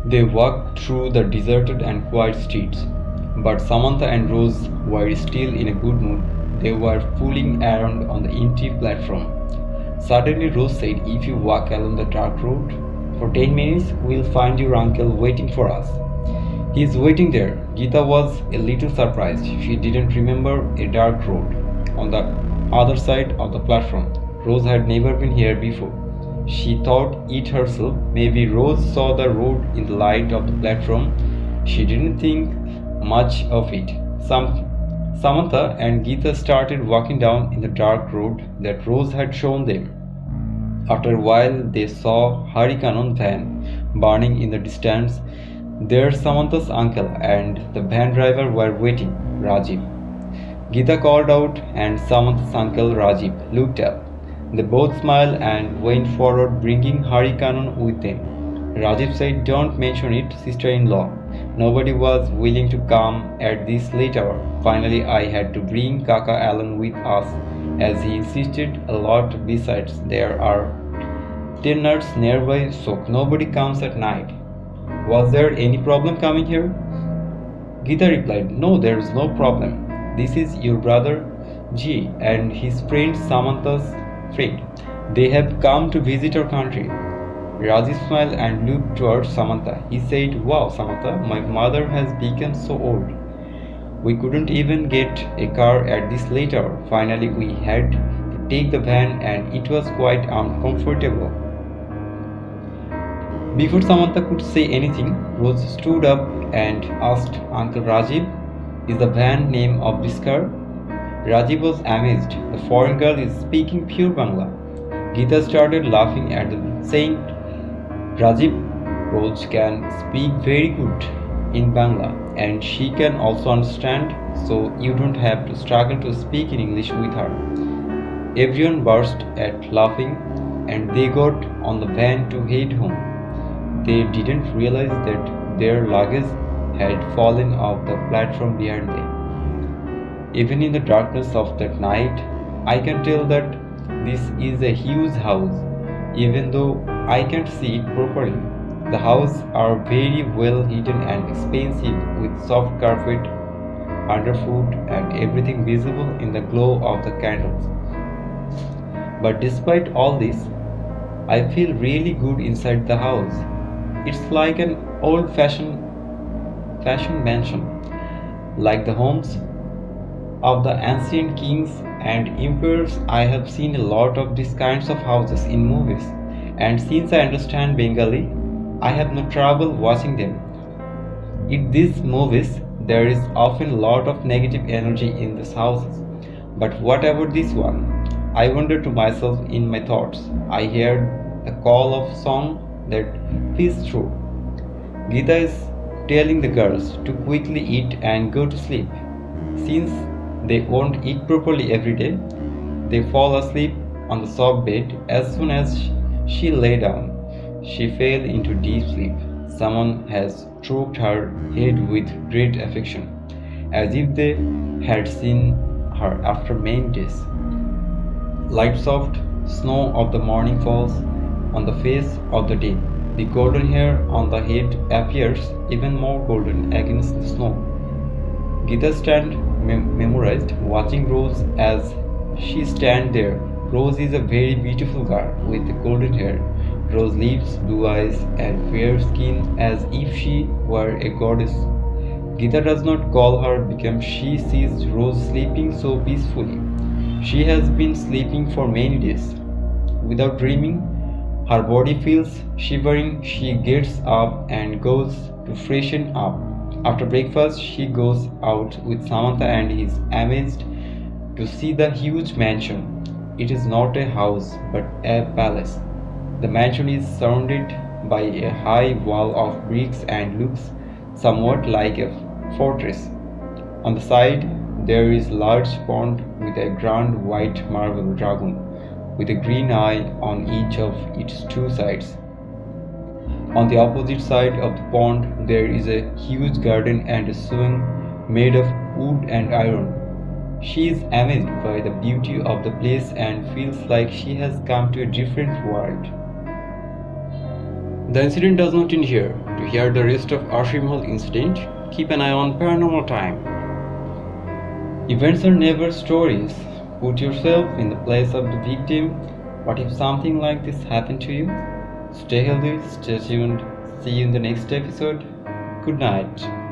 They walked through the deserted and quiet streets, but Samantha and Rose were still in a good mood. They were fooling around on the empty platform. Suddenly, Rose said, "If you walk along the dark road for 10 minutes, we'll find your uncle waiting for us." "He's waiting there." Gita was a little surprised. She didn't remember a dark road on the other side of the platform. Rose had never been here before. She thought it herself. Maybe Rose saw the road in the light of the platform. She didn't think much of it. Samantha and Gita started walking down in the dark road that Rose had shown them. After a while, they saw Harikanon van burning in the distance. There Samantha's uncle and the van driver were waiting, Rajiv. Gita called out and Samantha's uncle Rajiv looked up. They both smiled and went forward, bringing Harikanon with them. Rajiv said, "Don't mention it, sister-in-law." Nobody was willing to come at this late hour. Finally, I had to bring Kaka along with us, as he insisted a lot. Besides, there are tenants nearby, so nobody comes at night. "Was there any problem coming here?" Gita replied, "No, there is no problem. This is your brother G and his friend Samantha's friend. They have come to visit our country." Rajiv smiled and looked towards Samantha. He said, "Wow, Samantha, my mother has become so old. We couldn't even get a car at this late hour. Finally, we had to take the van and it was quite uncomfortable." Before Samantha could say anything, Rose stood up and asked Uncle Rajiv, "Is the van name of this car?" Rajiv was amazed. The foreign girl is speaking pure Bangla. Gita started laughing at them, saying, "Rajiv, Rose can speak very good in Bangla and she can also understand, so you don't have to struggle to speak in English with her." Everyone burst at laughing and they got on the van to head home. They didn't realize that their luggage had fallen off the platform behind them. Even in the darkness of that night, I can tell that this is a huge house, even though I can't see it properly. The houses are very well hidden and expensive, with soft carpet underfoot and everything visible in the glow of the candles. But despite all this, I feel really good inside the house. It's like an old-fashioned mansion, like the homes of the ancient kings and emperors. I have seen a lot of these kinds of houses in movies, and since I understand Bengali, I have no trouble watching them. In these movies, there is often a lot of negative energy in these houses. But what about this one? I wonder to myself in my thoughts. I hear the call of song that feels true. Gita is telling the girls to quickly eat and go to sleep. Since they won't eat properly every day, they fall asleep on the soft bed. As soon as she lay down, she fell into deep sleep. Someone has stroked her head with great affection, as if they had seen her after many days. Light soft snow of the morning falls on the face of the dead. The golden hair on the head appears even more golden against the snow. Gita stand memorized, watching Rose as she stand there. Rose is a very beautiful girl with golden hair, rose lips, blue eyes, and fair skin, as if she were a goddess. Gita does not call her because she sees Rose sleeping so peacefully. She has been sleeping for many days without dreaming. Her body feels shivering. She gets up and goes to freshen up. After breakfast, she goes out with Samantha and is amazed to see the huge mansion. It is not a house but a palace. The mansion is surrounded by a high wall of bricks and looks somewhat like a fortress. On the side, there is a large pond with a grand white marble dragon with a green eye on each of its two sides. On the opposite side of the pond, there is a huge garden and a swing made of wood and iron. She is amazed by the beauty of the place and feels like she has come to a different world. The incident does not end here. To To hear the rest of Aroshi Mahal incident, keep an eye on Paranormal Time. Events are never stories. Put yourself in the place of the victim. What if something like this happened to you? Stay healthy, stay tuned. See you in the next episode. Good night.